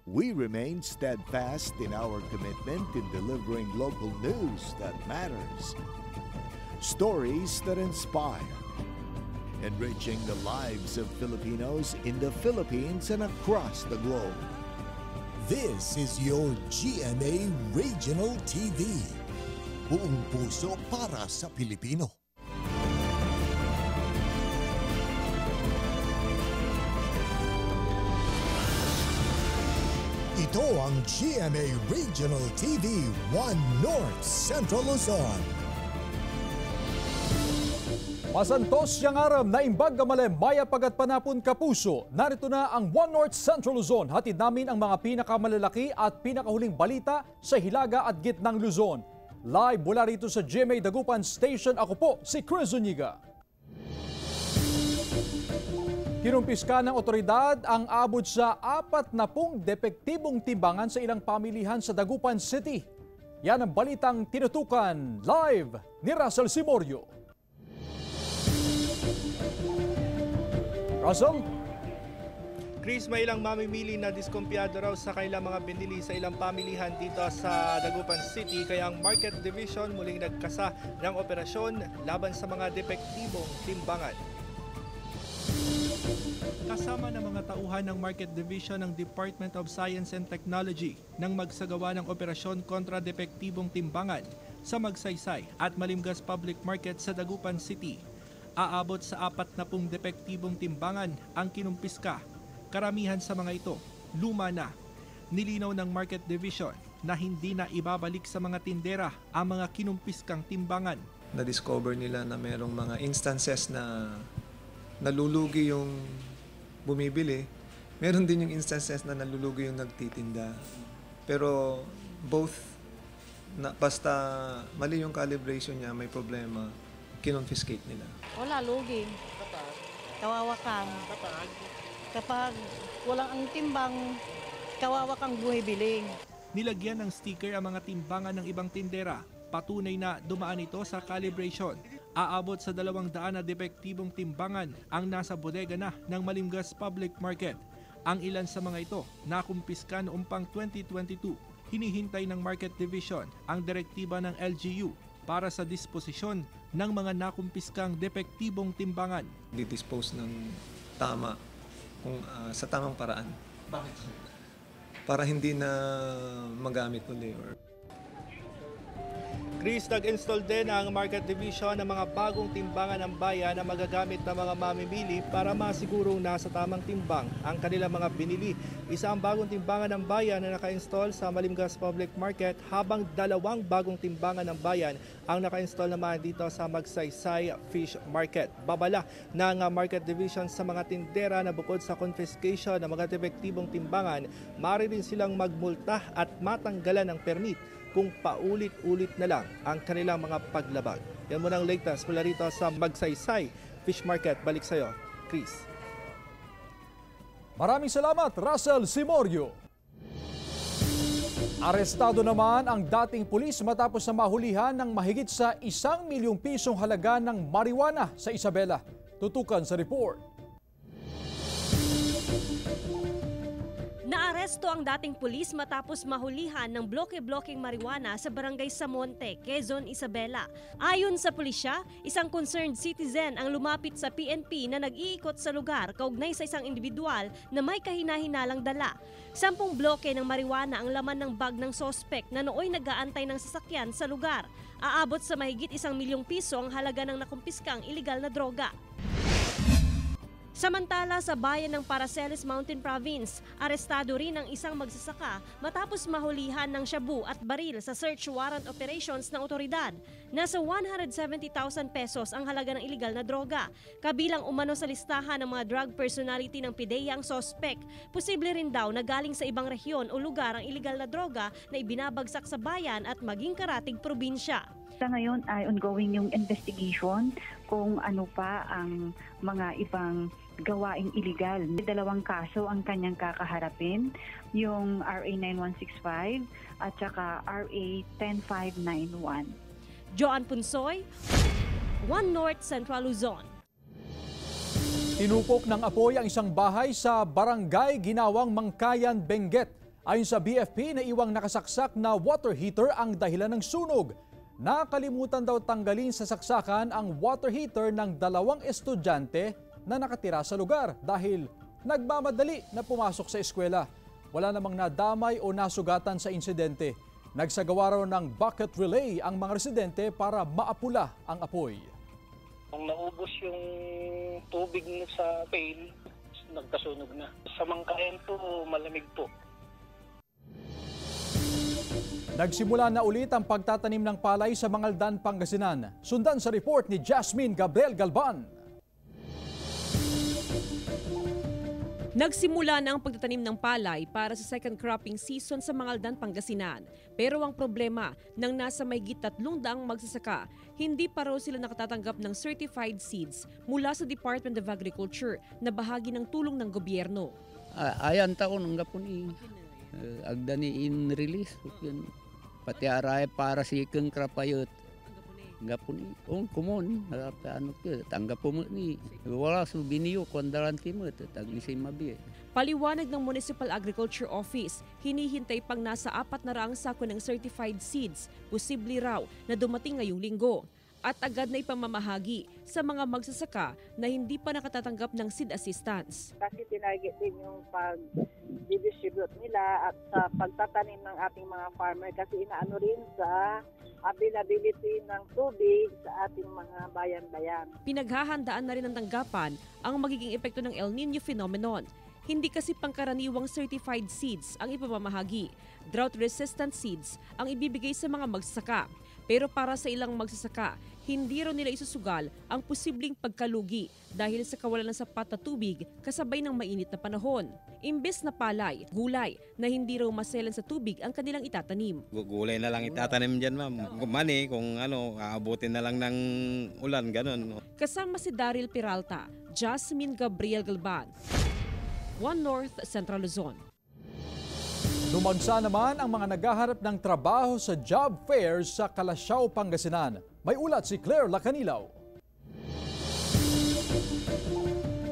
We remain steadfast in our commitment in delivering local news that matters. Stories that inspire. Enriching the lives of Filipinos in the Philippines and across the globe. This is your GMA Regional TV. Buong puso para sa Pilipino. Ito ang GMA Regional TV 1 North Central Luzon. Masantos yang aram na imbag gamale maya pagat panapon kapuso. Narito na ang One North Central Luzon. Hatid namin ang mga pinakamalalaki at pinakahuling balita sa Hilaga at Gitnang Luzon. Live mula rito sa GMA Dagupan Station, ako po si Chris Zuniga. Kinumpiska ng otoridad ang abot sa 40 depektibong timbangan sa ilang pamilihan sa Dagupan City. Yan ang balitang tinutukan live ni Russell Simorio. Russell? Chris, may ilang mamimili na diskumpiyado raw sa kailang mga binili sa ilang pamilihan dito sa Dagupan City, kaya ang Market Division muling nagkasa ng operasyon laban sa mga depektibong timbangan. Kasama ng mga tauhan ng Market Division ng Department of Science and Technology nang magsagawa ng operasyon kontra depektibong timbangan sa Magsaysay at Malimgas Public Market sa Dagupan City. Aabot sa 40 depektibong timbangan ang kinumpiska. Karamihan sa mga ito, luma na. Nilinaw ng Market Division na hindi na ibabalik sa mga tindera ang mga kinumpiskang timbangan. Na-discover nila na merong mga instances na nalulugi yung bumibili. Meron din yung instances na nalulugi yung nagtitinda. Pero both, basta mali yung calibration niya, may problema, kinonfiscate nila. Wala, lugi. Kawawa kang. Kapag walang ang timbang, kawawa kang buhay-biling. Nilagyan ng sticker ang mga timbangan ng ibang tindera. Patunay na dumaan ito sa calibration. Aabot sa 200 na depektibong timbangan ang nasa bodega na ng Malimgas Public Market. Ang ilan sa mga ito nakumpiska noong pang 2022. Hinihintay ng Market Division ang direktiba ng LGU para sa disposisyon ng mga nakumpiskang depektibong timbangan. Didispose ng tama, sa tamang paraan. Bakit? Para hindi na magamit ulit. Chris, nag-install din ang Market Division ng mga bagong timbangan ng bayan na magagamit ng mga mamimili para masigurong nasa tamang timbang ang kanilang mga binili. Isa ang bagong timbangan ng bayan na naka-install sa Malimgas Public Market, habang 2 bagong timbangan ng bayan ang naka-install naman dito sa Magsaysay Fish Market. Babala ng Market Division sa mga tindera na bukod sa confiscation ng mga depektibong timbangan, maaari din silang magmulta at matanggalan ng permit kung paulit-ulit na lang ang kanilang mga paglabag. Yan muna ang latest mula rito sa Magsaysay Fish Market. Balik sa'yo, Chris. Maraming salamat, Russell Simorio. Arestado naman ang dating pulis matapos na mahulihan ng mahigit sa 1 milyong pisong halaga ng marijuana sa Isabela. Tutukan sa report. Naaresto ang dating pulis matapos mahulihan ng bloke-blokeng marijuana sa barangay Samonte, Quezon, Isabela. Ayon sa pulisya, isang concerned citizen ang lumapit sa PNP na nag-iikot sa lugar kaugnay sa isang individual na may kahina-hinalang dala. 10 bloke ng marijuana ang laman ng bag ng sospek na nooy nag-aantay ng sasakyan sa lugar. Aabot sa mahigit 1 milyong piso ang halaga ng nakumpiskang iligal na droga. Samantala, sa bayan ng Paracelis Mountain Province, arestado rin ang isang magsasaka matapos mahulihan ng shabu at baril sa search warrant operations ng otoridad. Nasa 170,000 pesos ang halaga ng iligal na droga. Kabilang umano sa listahan ng mga drug personality ng PIDEA ang sospek. Posible rin daw na galing sa ibang rehiyon o lugar ang iligal na droga na ibinabagsak sa bayan at maging karatig probinsya. Sa ngayon ay ongoing yung investigation kung ano pa ang mga ibang gawaing iligal. 2 kaso ang kanyang kakaharapin, yung RA 9165 at saka RA 10591. Joan Punsoy, One North Central Luzon. Tinupok ng apoy ang isang bahay sa barangay Ginawang Mangkayan, Benguet. Ayon sa BFP, naiwang nakasaksak na water heater ang dahilan ng sunog. Nakalimutan daw tanggalin sa saksakan ang water heater ng 2 estudyante na nakatira sa lugar dahil nagmamadali na pumasok sa eskwela. Wala namang nadamay o nasugatan sa insidente. Nagsagawa raw ng bucket relay ang mga residente para maapula ang apoy. Nung naubos yung tubig sa pail, nagkasunog na. Sa Mangkaen po, malamig po. Nagsimula na ulit ang pagtatanim ng palay sa Mangaldan, Pangasinan. Sundan sa report ni Jasmine Gabriel Galban. Nagsimula na ang pagtatanim ng palay para sa second cropping season sa Mangaldan, Pangasinan. Pero ang problema, nang nasa mahigit 300 magsasaka, hindi pa raw sila nakatatanggap ng certified seeds mula sa Department of Agriculture na bahagi ng tulong ng gobyerno. Ayan taon ang gapon agdani in release pati aray para si keng krapayot gapon kumon ano tanggap po ni wala su biniyo kondaran timot tag isay mabi. Paliwanag ng Municipal Agriculture Office, hinihintay pang nasa 400 sako ng certified seeds, posible raw na dumating ngayong linggo. At agad na ipamamahagi sa mga magsasaka na hindi pa nakatatanggap ng seed assistance. Kasi tinarget din yung pag-distribute nila at sa pagtatanim ng ating mga farmer kasi inaano rin sa availability ng tubig sa ating mga bayan-bayan. Pinaghahandaan na rin ng tanggapan ang magiging epekto ng El Nino phenomenon. Hindi kasi pangkaraniwang certified seeds ang ipamamahagi. Drought-resistant seeds ang ibibigay sa mga magsasaka. Pero para sa ilang magsasaka, hindi raw nila isusugal ang posibleng pagkalugi dahil sa kawalan ng sapat na tubig kasabay ng mainit na panahon. Imbes na palay, gulay na hindi raw maselan sa tubig ang kanilang itatanim. Gulay na lang itatanim dyan, ma'am. Kung aabutin na lang ng ulan, ganun. Kasama si Daryl Peralta, Jasmine Gabriel Galban, One North Central Luzon. Lumagsa naman ang mga naghahanap ng trabaho sa job fairs sa Calasiao, Pangasinan. May ulat si Claire Lacanilaw.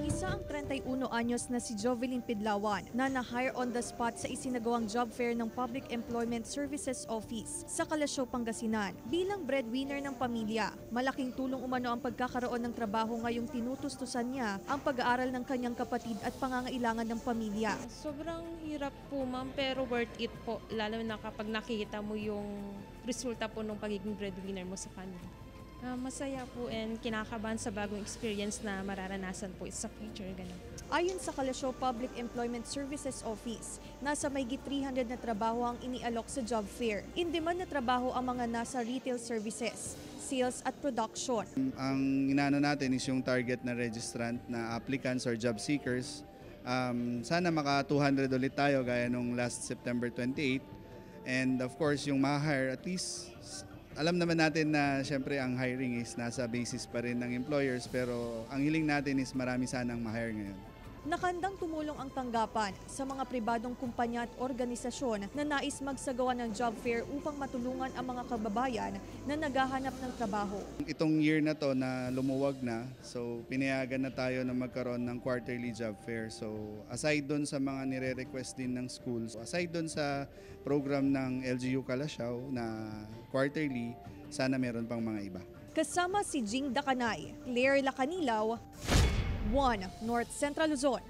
Isa ang 31 anyos na si Jovelyn Pidlawan na na-hire on the spot sa isinagawang job fair ng Public Employment Services Office sa Calasiao, Pangasinan. Bilang breadwinner ng pamilya, malaking tulong umano ang pagkakaroon ng trabaho ngayong tinutustusan niya ang pag-aaral ng kanyang kapatid at pangangailangan ng pamilya. Sobrang hirap po, ma'am, pero worth it po, lalo na kapag nakikita mo yung resulta po ng pagiging breadwinner mo sa family. Masaya po and kinakabahan sa bagong experience na mararanasan po sa future. Ganun. Ayon sa Calasiao Public Employment Services Office, nasa mahigit 300 na trabaho ang inialok sa job fair. In-demand na trabaho ang mga nasa retail services, sales at production. Ang inaano natin is yung target na registrant na applicants or job seekers. Sana maka 200 ulit tayo gaya nung last September 28. And of course, yung ma-hire, at least alam naman natin na syempre ang hiring is nasa basis pa rin ng employers, pero ang hiling natin is marami sanang ma-hire ngayon. Nakandang tumulong ang tanggapan sa mga pribadong kumpanya at organisasyon na nais magsagawa ng job fair upang matulungan ang mga kababayan na naghahanap ng trabaho. Itong year na to na lumuwag na, so pinayagan na tayo na magkaroon ng quarterly job fair. So aside doon sa mga nire-request din ng schools, aside doon sa program ng LGU Calasiao na quarterly, sana meron pang mga iba. Kasama si Jing Dakanay, Claire Lacanilaw, One North Central Luzon.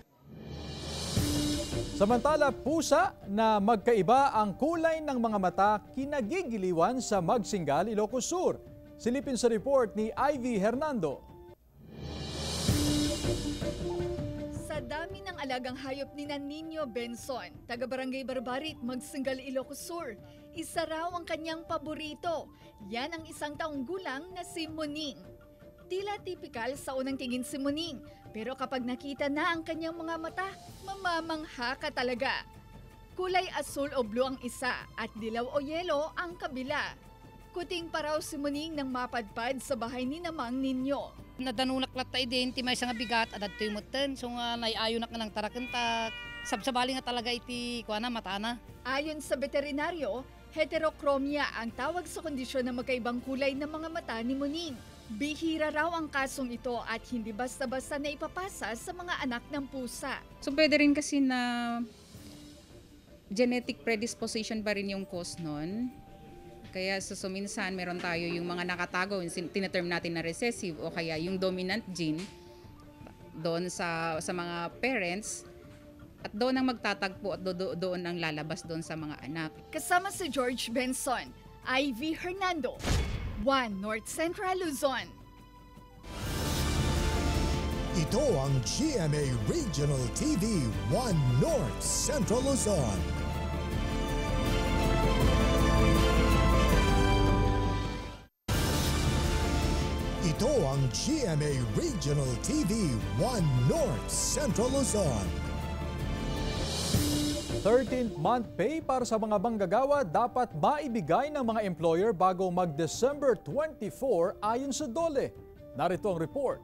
Samantala, pusa na magkaiba ang kulay ng mga mata kinagigiliwan sa Magsingal, Ilocos Sur. Silipin sa report ni Ivy Hernando. Sa dami ng alagang hayop ni Nino Benson, taga-barangay Barbarit, Magsingal, Ilocos Sur, isa raw ang kanyang paborito. Yan ang 1 taong gulang na si Muning. Tila tipikal sa unang tingin si Muning, pero kapag nakita na ang kanyang mga mata, mamamangha ka talaga. Kulay asul o blue ang isa at dilaw o yelo ang kabila. Kuting pa raw si Muning nang mapadpad sa bahay ni Namang Ninyo. Nadanunak latay din, timay sa nga bigat at ito yung mutan, so nga naiayon na ka ng tarakantak. Sabsabali nga talaga iti kuana matana. Ayon sa veterinaryo, heterochromia ang tawag sa kondisyon na magkaibang kulay ng mga mata ni Muning. Bihira raw ang kasong ito at hindi basta-basta na ipapasa sa mga anak ng pusa. So pwede rin kasi na genetic predisposition pa rin yung cause nun. Kaya so minsan meron tayo yung mga nakatago, tinaterm natin na recessive o kaya yung dominant gene doon sa mga parents at doon ang magtatagpo at doon ang lalabas doon sa mga anak. Kasama si George Benson, Ivy Hernando, One North Central Luzon. Ito ang GMA Regional TV 1 North Central Luzon. Ito ang GMA Regional TV 1 North Central Luzon. 13th month pay para sa mga manggagawa dapat maibigay ng mga employer bago mag-December 24 ayon sa DOLE. Narito ang report.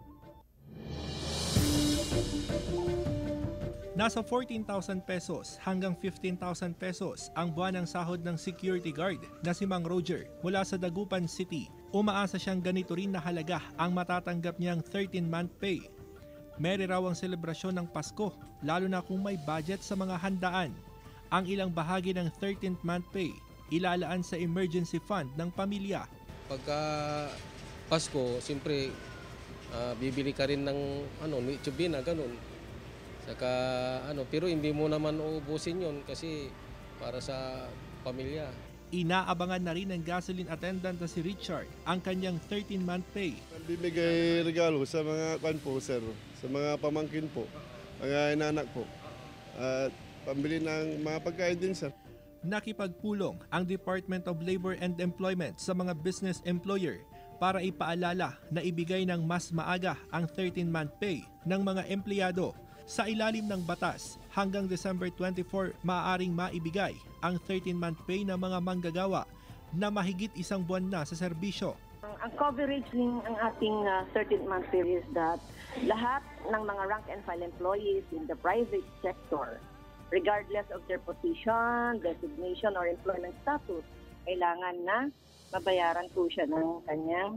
Nasa 14,000 pesos hanggang 15,000 pesos ang buwan ng sahod ng security guard na si Mang Roger mula sa Dagupan City. Umaasa siyang ganito rin na halaga ang matatanggap niyang 13-month pay. Meri raw ang selebrasyon ng Pasko, lalo na kung may budget sa mga handaan. Ang ilang bahagi ng 13th month pay ilalaan sa emergency fund ng pamilya. Pagka Pasko, siyempre bibili ka rin ng nitsubina, ganun. Saka pero hindi mo naman uubusin yun kasi para sa pamilya. Inaabangan na rin ng gasoline attendant na si Richard ang kanyang 13-month pay. Bibigay regalo sa mga sir, sa mga pamangkin po, mga inanak po, at pambili ng mga pagkain din sir. Nakipagpulong ang Department of Labor and Employment sa mga business employer para ipaalala na ibigay ng mas maaga ang 13-month pay ng mga empleyado. Sa ilalim ng batas, hanggang December 24 maaaring maibigay ang 13-month pay ng mga manggagawa na mahigit isang buwan na sa serbisyo. Ang coverage ng ating 13th-month pay is that lahat ng mga rank and file employees in the private sector, regardless of their position, designation, or employment status, kailangan na mabayaran po siya ng kanyang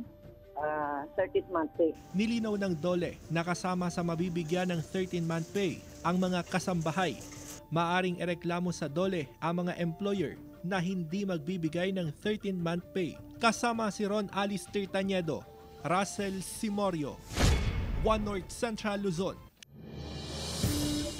13th-month pay. Nilinaw ng DOLE na kasama sa mabibigyan ng 13-month pay ang mga kasambahay. Maaring ireklamo sa DOLE ang mga employer na hindi magbibigay ng 13-month pay. Kasama si Ron Alistair Tañedo, Russell Simorio, One North Central Luzon.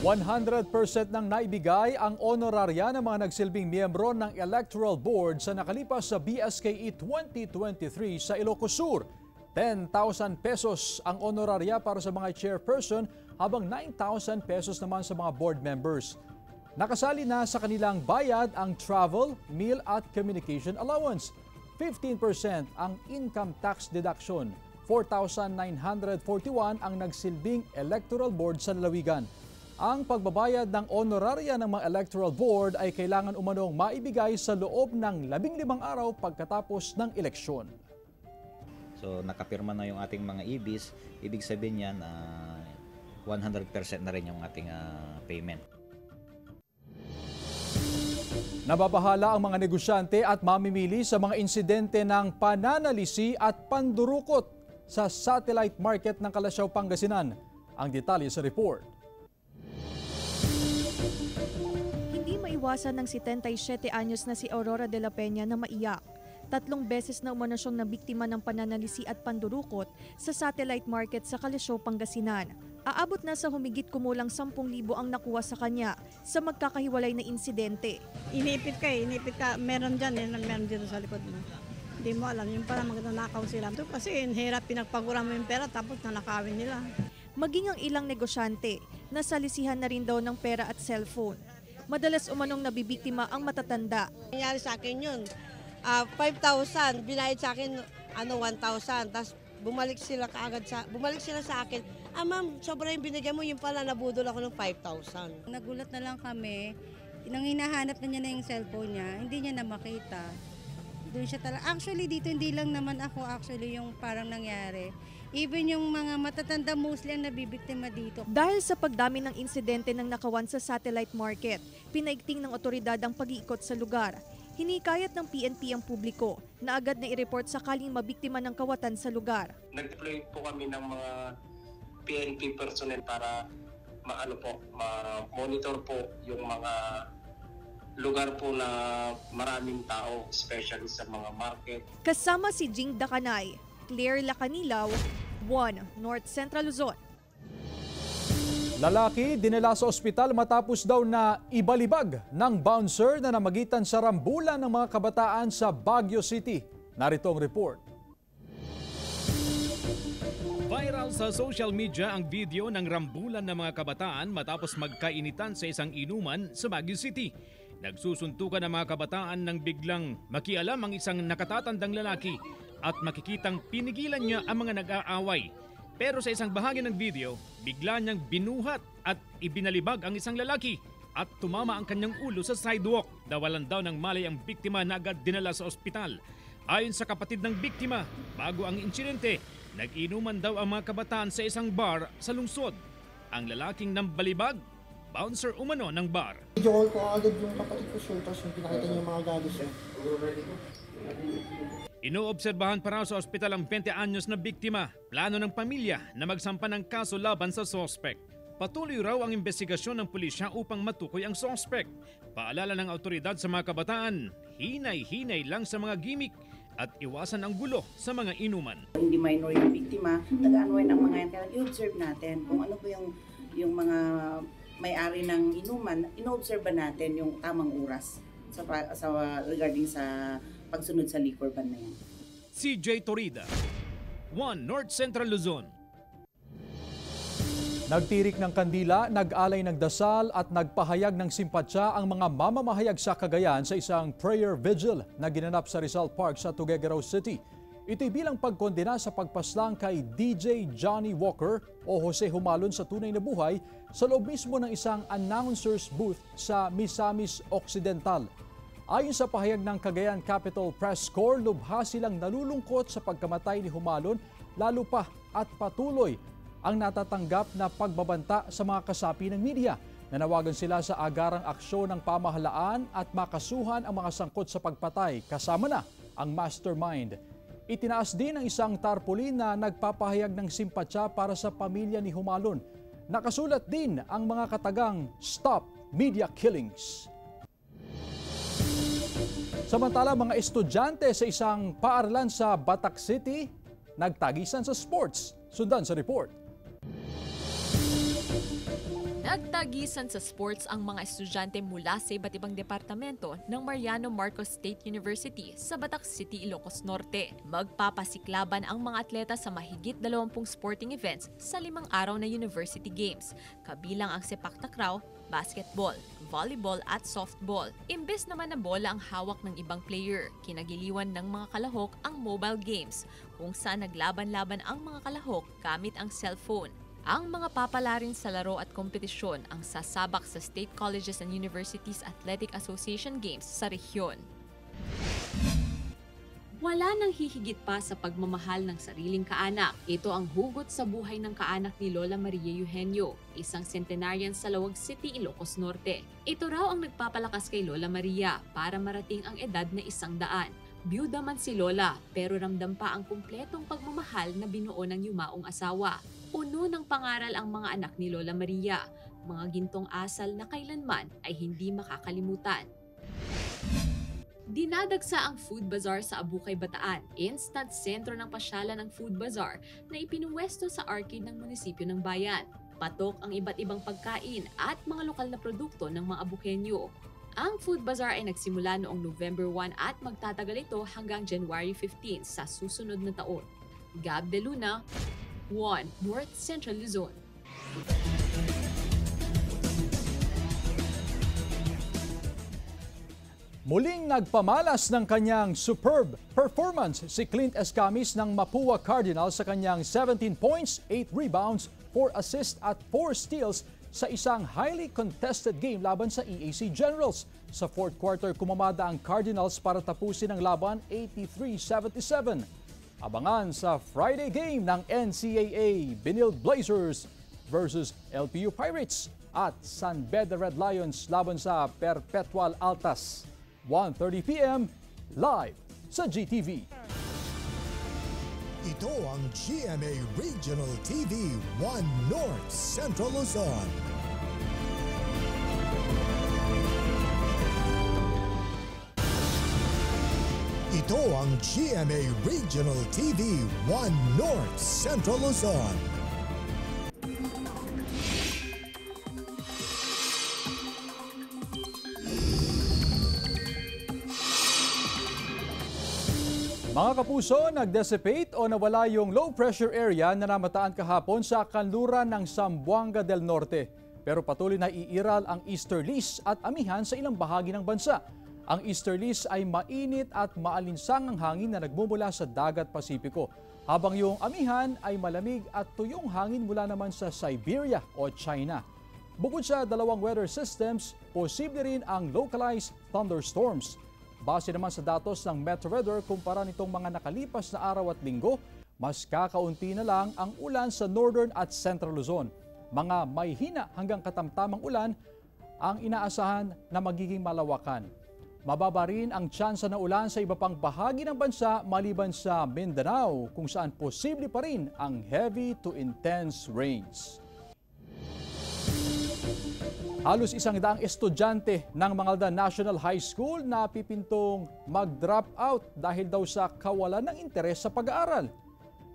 100% nang naibigay ang honorarya ng mga nagsilbing miyembro ng Electoral Board sa nakalipas sa BSKE 2023 sa Ilocos Sur. 10,000 pesos ang honorarya para sa mga chairperson habang 9,000 pesos naman sa mga board members. Nakasali na sa kanilang bayad ang travel, meal at communication allowance. 15% ang income tax deduction. 4,941 ang nagsilbing Electoral Board sa lalawigan. Ang pagbabayad ng honorarya ng mga Electoral Board ay kailangan umanong maibigay sa loob ng 15 araw pagkatapos ng eleksyon. So nakapirma na yung ating mga EBs, ibig sabihin yan 100% na rin yung ating payment. Nababahala ang mga negosyante at mamimili sa mga insidente ng pananalisi at pandurukot sa satellite market ng Kalasyaw, Pangasinan. Ang detalye sa report. Hindi maiwasan ng 77 anyos na si Aurora de la Peña na maiyak. 3 beses na umano siyang nabiktima ng pananalisi at pandurukot sa satellite market sa Kalasyaw, Pangasinan. Aabot na sa humigit kumulang 10,000 ang nakuha sa kanya sa magkakahiwalay na insidente. Inipit ka, meron dito sa likod mo. Hindi mo alam, yung pala magnanakaw sila. Ito kasi hirap pinagpaguran mo yung pera tapos nanakawin nila. Maging ang ilang negosyante, nasalisihan na rin daw ng pera at cellphone. Madalas umanong nabibiktima ang matatanda. Nangyari sa akin yun. 5,000, binayad sa akin 1,000, tapos bumalik sila sa akin. Ma'am, sobra yung binigyan mo, yung pala nabudol ako ng 5,000. Nagulat na lang kami, nang hinahanap na niya na yung cellphone niya, hindi niya na makita. Doon siya talaga. Actually, dito hindi lang naman ako yung parang nangyari. Even yung mga matatanda mostly ang nabibiktima dito. Dahil sa pagdami ng insidente ng nakawan sa satellite market, pinaigting ng otoridad ang pag-iikot sa lugar. Hinikayat ng PNP ang publiko na agad na i-report sakaling mabiktima ng kawatan sa lugar. Nag-deploy po kami ng mga PNP personnel para ma-monitor po yung mga lugar po na maraming tao, especially sa mga market. Kasama si Jing Dakanay, Claire Lacanilaw, 1 North Central Luzon. Lalaki dinala sa ospital matapos daw na ibalibag ng bouncer na namagitan sa rambulan ng mga kabataan sa Baguio City. Narito ang report. Viral sa social media ang video ng rambulan ng mga kabataan matapos magkainitan sa isang inuman sa Baguio City. Nagsusuntukan ang mga kabataan nang biglang makialam ang isang nakatatandang lalaki at makikitang pinigilan niya ang mga nag-aaway. Pero sa isang bahagi ng video, bigla niyang binuhat at ibinalibag ang isang lalaki at tumama ang kanyang ulo sa sidewalk. Dawalan daw ng malay ang biktima na agad dinala sa ospital. Ayon sa kapatid ng biktima, bago ang insidente, nag-inuman daw ang mga kabataan sa isang bar sa lungsod. Ang lalaking nambalibag, bouncer umano ng bar. Video call ko agad yung kapatid ko sir, tapos yung pinakita niya yung mga gagos sir. Inoobserbahan pa raw sa ospital ang 20 anyos na biktima. Plano ng pamilya na magsampa ng kaso laban sa sospek. Patuloy raw ang investigasyon ng pulisya upang matukoy ang sospek. Paalala ng autoridad sa mga kabataan, hinay-hinay lang sa mga gimmick at iwasan ang gulo sa mga inuman. Hindi minor yung biktima, nag-anway ng mga yan. Kaya i-observe natin kung ano po yung mga may-ari ng inuman, ino-observe natin yung tamang oras sa regarding sa pagsunod sa liquor ban na yan. CJ Torida, 1 North Central Luzon. Nagtirik ng kandila, nag-alay ng dasal at nagpahayag ng simpatsya ang mga mamamahayag sa Cagayan sa isang prayer vigil na ginanap sa Rizal Park sa Tuguegarao City. Ito'y bilang pagkondena sa pagpaslang kay DJ Johnny Walker o Jose Humalon sa tunay na buhay sa loob mismo ng isang announcer's booth sa Misamis Occidental. Ayon sa pahayag ng Cagayan Capital Press Corps, lubha silang nalulungkot sa pagkamatay ni Humalon, lalo pa at patuloy ang natatanggap na pagbabanta sa mga kasapi ng media. Nanawagan sila sa agarang aksyon ng pamahalaan at makasuhan ang mga sangkot sa pagpatay, kasama na ang mastermind. Itinaas din ang isang tarpaulin na nagpapahayag ng simpatsya para sa pamilya ni Humalon. Nakasulat din ang mga katagang Stop Media Killings. Samantala, mga estudyante sa isang paaralan sa Batac City nagtagisan sa sports. Sundan sa report. Nagtagisan sa sports ang mga estudyante mula sa iba't ibang departamento ng Mariano Marcos State University sa Batac City, Ilocos Norte. Magpapasiklaban ang mga atleta sa mahigit 20 sporting events sa 5 araw na University Games, kabilang ang sepak takraw, basketball, volleyball at softball. Imbes naman na bola ang hawak ng ibang player, kinagiliwan ng mga kalahok ang mobile games, kung saan naglaban-laban ang mga kalahok gamit ang cellphone. Ang mga papalarin sa laro at kompetisyon ang sasabak sa State Colleges and Universities Athletic Association Games sa rehiyon. Wala nang hihigit pa sa pagmamahal ng sariling kaanak. Ito ang hugot sa buhay ng kaanak ni Lola Maria Eugenio, isang centenarian sa Lawag City, Ilocos Norte. Ito raw ang nagpapalakas kay Lola Maria para marating ang edad na 100. Byuda man si Lola, pero ramdam pa ang kumpletong pagmamahal na binuo ng yumaong asawa. Puno ng pangaral ang mga anak ni Lola Maria, mga gintong asal na kailanman ay hindi makakalimutan. Dinadagsa ang food bazaar sa Abukay, Bataan, instant sentro ng pasyalan ng food bazaar na ipinuwesto sa arcade ng munisipyo ng bayan. Patok ang iba't ibang pagkain at mga lokal na produkto ng mga Abukenyo. Ang food bazaar ay nagsimula noong November 1 at magtatagal ito hanggang January 15 sa susunod na taon. Gab De Luna, 1 North Central Luzon. Muling nagpamalas ng kanyang superb performance si Clint Escamis ng Mapua Cardinals sa kanyang 17 points, 8 rebounds, 4 assists at 4 steals sa isang highly contested game laban sa EAC Generals. Sa fourth quarter, kumamada ang Cardinals para tapusin ang laban 83-77. Abangan sa Friday game ng NCAA, Benil Blazers versus LPU Pirates at San Beda Red Lions laban sa Perpetual Altas. 1:30 p.m. live sa GTV. Ito ang GMA Regional TV 1 North Central Luzon. Ito ang GMA Regional TV 1 North Central Luzon. Mga kapuso, nag-dissipate o nawala yung low pressure area na namataan kahapon sa kanluran ng Zamboanga del Norte. Pero patuloy na iiral ang easterlies at amihan sa ilang bahagi ng bansa. Ang easterlies ay mainit at maalinsangang hangin na nagmumula sa dagat Pasipiko, habang yung amihan ay malamig at tuyong hangin mula naman sa Siberia o China. Bukod sa dalawang weather systems, posible rin ang localized thunderstorms. Base naman sa datos ng Metro Weather, kumpara nitong mga nakalipas na araw at linggo, mas kakaunti na lang ang ulan sa Northern at Central Luzon. Mga may hina hanggang katamtamang ulan ang inaasahan na magiging malawakan. Mababa rin ang tsansa ng ulan sa iba pang bahagi ng bansa maliban sa Mindanao, kung saan posible pa rin ang heavy to intense rains. Halos 100 estudyante ng Mangaldan National High School na pipintong mag-drop out dahil daw sa kawalan ng interes sa pag-aaral.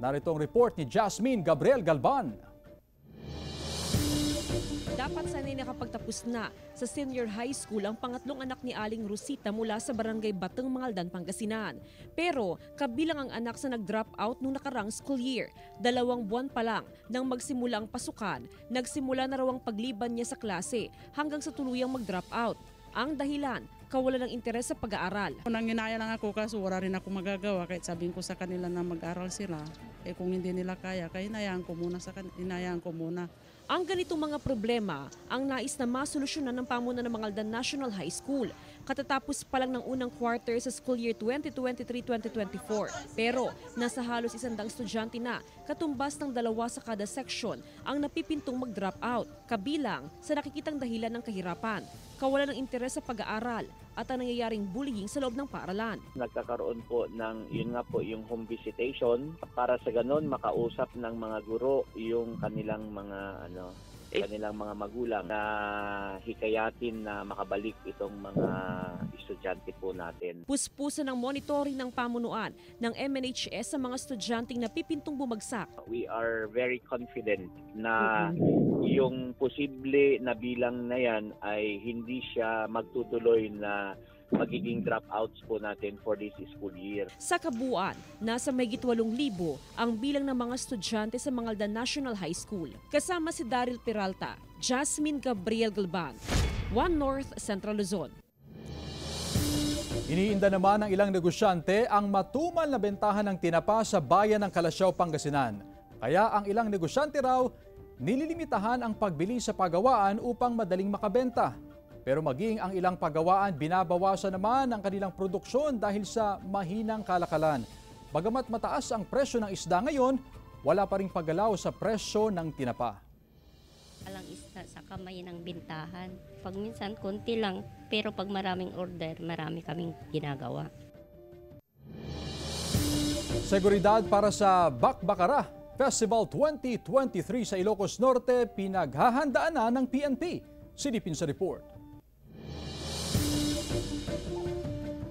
Narito ang report ni Jasmine Gabriel Galban. Dapat sanay nakapagtapos na sa senior high school ang pangatlong anak ni Aling Rosita mula sa barangay Batang, Mangaldan, Pangasinan. Pero kabilang ang anak sa nag-drop out nung nakarang school year. 2 buwan pa lang nang magsimula ang pasukan, nagsimula na raw ang pagliban niya sa klase hanggang sa tuluyang mag-drop out. Ang dahilan, kawalan ng interes sa pag-aaral. Nanginaya lang ako kasi wala rin ako magagawa kahit sabihin ko sa kanila na mag-aral sila. Kung hindi nila kaya, kaya hinayaan ko muna. Ang ganitong mga problema ang nais na masolusyonan ng pamunuan ng Mangaldan National High School katatapos pa lang ng unang quarter sa school year 2023-2024. Pero nasa halos 100 estudyante na, katumbas ng 2 sa kada section ang napipintong mag-drop out, kabilang sa nakikitang dahilan ng kahirapan, kawalan ng interes sa pag-aaral at ang nangyayaring bullying sa loob ng paaralan. Nagkakaroon po ng yung home visitation para sa ganon makausap ng mga guro yung kanilang mga magulang na hikayatin na makabalik itong mga estudyante po natin. Puspusan ng monitoring ng pamunuan ng MNHS sa mga estudyanteng napipintong bumagsak. We are very confident na yung posible na bilang na yan ay hindi siya magtutuloy na magiging dropouts po natin for this school year. Sa kabuuan, nasa mahigit 8,000 ang bilang ng mga estudyante sa Mangaldan National High School. Kasama si Daryl Peralta, Jasmine Gabriel Galban, 1 North Central Luzon. Iniinda naman ng ilang negosyante ang matumal na bentahan ng tinapa sa bayan ng Calasiao, Pangasinan. Kaya ang ilang negosyante raw nililimitahan ang pagbili sa pagawaan upang madaling makabenta. Pero maging ang ilang pagawaan, binabawasan naman ang kanilang produksyon dahil sa mahinang kalakalan. Bagamat mataas ang presyo ng isda ngayon, wala pa ring paggalaw sa presyo ng tinapa. Walang isda sa kamay ng bintahan. Pag minsan konti lang, pero pag maraming order, marami kaming ginagawa. Seguridad para sa Bakbakara Festival 2023 sa Ilocos Norte, pinaghahandaan na ng PNP. Silipin sa report.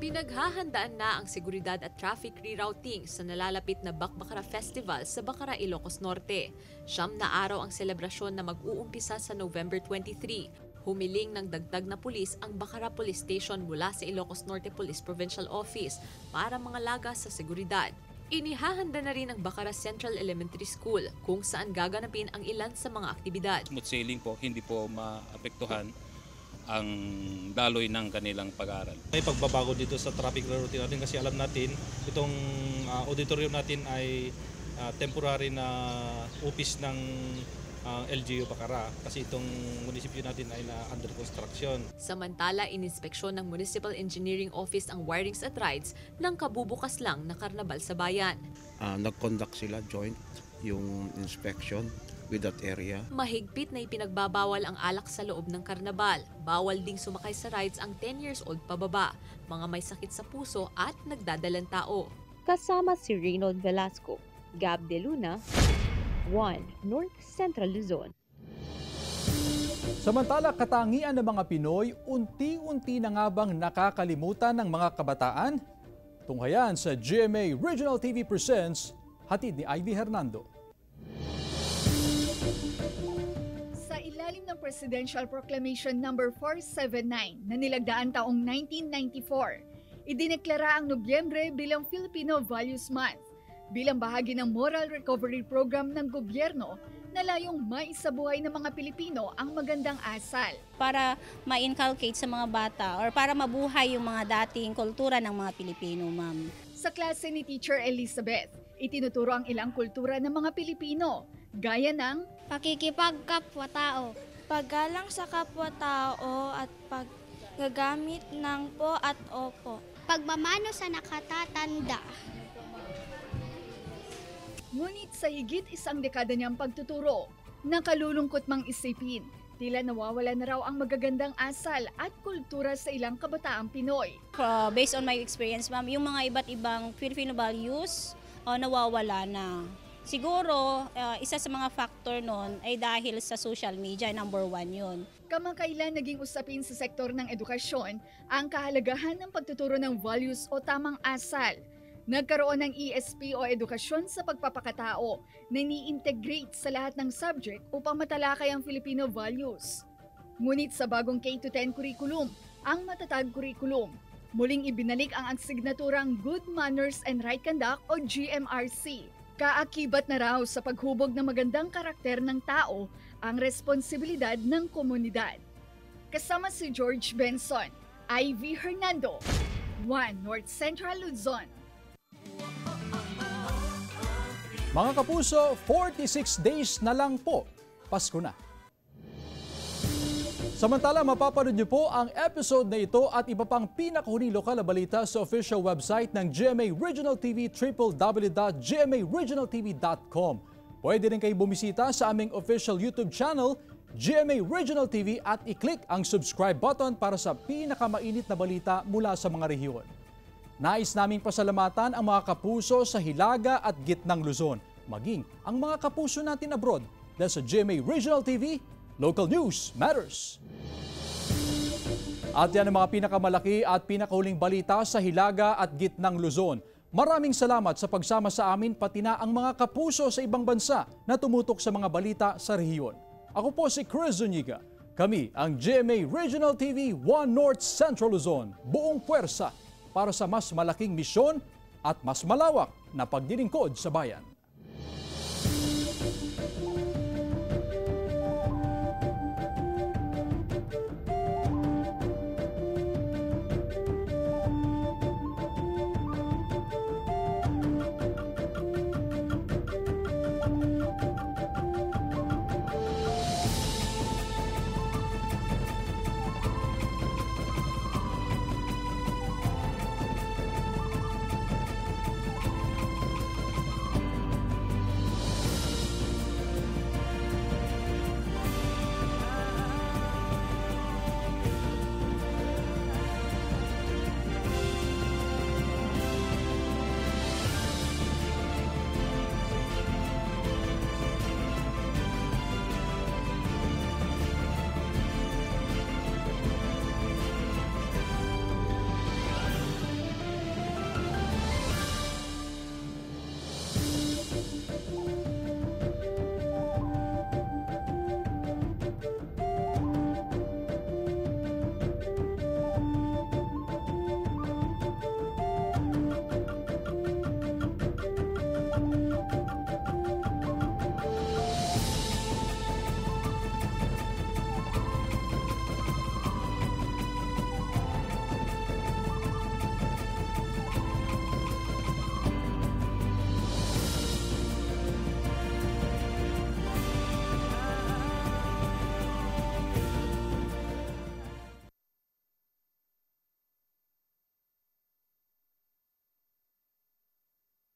Pinaghahandaan na ang seguridad at traffic rerouting sa nalalapit na Bakbakara Festival sa Bacara, Ilocos Norte. 9 na araw ang selebrasyon na mag-uumpisa sa November 23. Humiling ng dagdag na pulis ang Bacara Police Station mula sa Ilocos Norte Police Provincial Office para mga lagas sa seguridad. Inihahanda na rin ang Bacara Central Elementary School kung saan gaganapin ang ilan sa mga aktibidad. Smooth sailing po, hindi po maapektuhan ang daloy ng kanilang pag-aaral. May pagbabago dito sa traffic rerouting natin kasi alam natin itong auditorium natin ay temporary na office ng LGU Bacara kasi itong munisipyo natin ay na under construction. Samantala, ininspeksyon ng Municipal Engineering Office ang wirings at rides ng kabubukas lang na karnabal sa bayan. Nag-conduct sila joint yung inspection with that area. Mahigpit na ipinagbabawal ang alak sa loob ng karnabal. Bawal ding sumakay sa rides ang 10 years old pababa, mga may sakit sa puso at nagdadalang tao. Kasama si Reynold Velasco, Gab De Luna, 1 North Central Luzon. Samantala, katangian ng mga Pinoy, unti-unti na nga bang nakakalimutan ng mga kabataan? Tunghayan sa GMA Regional TV Presents, hatid ni Ivy Hernando. Sa ilalim ng Presidential Proclamation No. 479 na nilagdaan taong 1994, idineklara ang Nobyembre bilang Filipino Values Month bilang bahagi ng moral recovery program ng gobyerno na layong maisabuhay ng mga Pilipino ang magandang asal. Para ma-inculcate sa mga bata or para mabuhay yung mga dating kultura ng mga Pilipino, ma'am. Sa klase ni Teacher Elizabeth, itinuturo ang ilang kultura ng mga Pilipino, gaya ng pakikipagkapwa-tao, paggalang sa kapwa-tao at paggagamit ng po at opo, pagmamano sa nakatatanda. Ngunit sa higit isang dekada niyang pagtuturo, nakalulungkot mang isipin, tila nawawala na raw ang magagandang asal at kultura sa ilang kabataang Pinoy. Based on my experience, ma'am, yung mga iba't ibang Filipino values nawawala na. Siguro, isa sa mga factor nun ay dahil sa social media, number 1 yun. Kamakailan naging usapin sa sektor ng edukasyon ang kahalagahan ng pagtuturo ng values o tamang asal. Nagkaroon ng ESP o edukasyon sa pagpapakatao na ni-integrate sa lahat ng subject upang matalakay ang Filipino values. Ngunit sa bagong K-10 curriculum, ang matatag curriculum, muling ibinalik ang asignaturang Good Manners and Right Conduct o GMRC. Kaakibat na raw sa paghubog ng magandang karakter ng tao ang responsibilidad ng komunidad. Kasama si George Benson, Ivy Hernando, 1 North Central Luzon. Mga kapuso, 46 days na lang po, Pasko na. Samantala, mapapanood niyo po ang episode na ito at iba pang pinakahuling lokal na balita sa official website ng GMA Regional TV, www.gmaregionaltv.com. Pwede rin kayo bumisita sa aming official YouTube channel, GMA Regional TV, at i-click ang subscribe button para sa pinakamainit na balita mula sa mga rehiyon. Nais naming pasalamatan ang mga kapuso sa Hilaga at Gitnang Luzon, maging ang mga kapuso natin abroad dahil sa GMA Regional TV, Local News Matters. At yan ang mga pinakamalaki at pinakahuling balita sa Hilaga at Gitnang Luzon. Maraming salamat sa pagsama sa amin pati na ang mga kapuso sa ibang bansa na tumutok sa mga balita sa rehiyon. Ako po si Chris Zuniga. Kami ang GMA Regional TV 1 North Central Luzon. Buong puwersa para sa mas malaking misyon at mas malawak na pagdilingkod sa bayan.